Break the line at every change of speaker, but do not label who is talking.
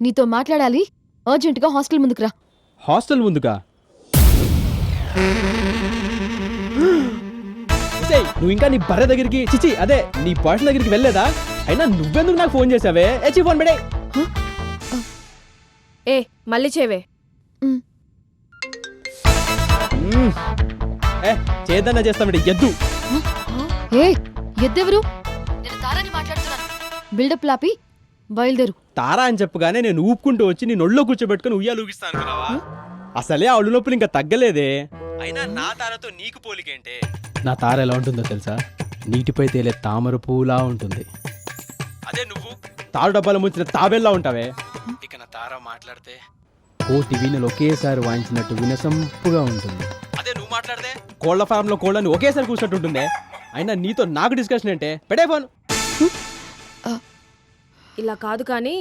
నీతో మాట్లాడాలి. అర్జెంటుగా హాస్టల్ ముందుకు రా.
హాస్టల్ ముందుకా? నువ్వు ఇంకా నీ బర్రె దగ్గరికి చిచి అదే నీ బాయ్ దగ్గరికి వెళ్ళలేదా? అయినా నువ్వెందుకు నాకు ఫోన్ చేసావే? ఫోన్ పెడే.
ఏ మళ్ళీ చేవే.
చేద్దన్నా చేస్తామండి ఎద్దు.
ఏ ఎద్దెవరు? నేను తారాని మాట్లాడుతున్నాను. బిల్డప్ లాపి బయలుదేరు.
తారా అని చెప్పగానే నేను ఊపుకుంటూ వచ్చి నీ నొళ్ళో కూర్చోబెట్టుకుని ఉయ్యాలు ఊగిస్తాను అనుకున్నావా? అసలే ఆ ఒళ్ళు నొప్పులు ఇంకా తగ్గలేదే. అయినా నా తారతో నీకు పోలికేంటే? నా తార ఎలా ఉంటుందో తెలుసా? నీటిపై తేలే తామర పువ్వులా ఉంటుంది. అదే నువ్వు తారు డబ్బాలో ముంచిన తాబేల్లా ఉంటావే. ఇక నా తార మాట్లాడితే కోటి వీణలు ఒకేసారి వాయించినట్టు వినసంపుగా ఉంటుంది. అదే నువ్వు మాట్లాడితే కోళ్ల ఫారంలో కోళ్ళని ఒకేసారి కూర్చున్నట్టు ఉంటుందే. అయినా నీతో నాకు డిస్కషన్ అంటే పెడే ఫోన్.
ఇలా కాదు కానీ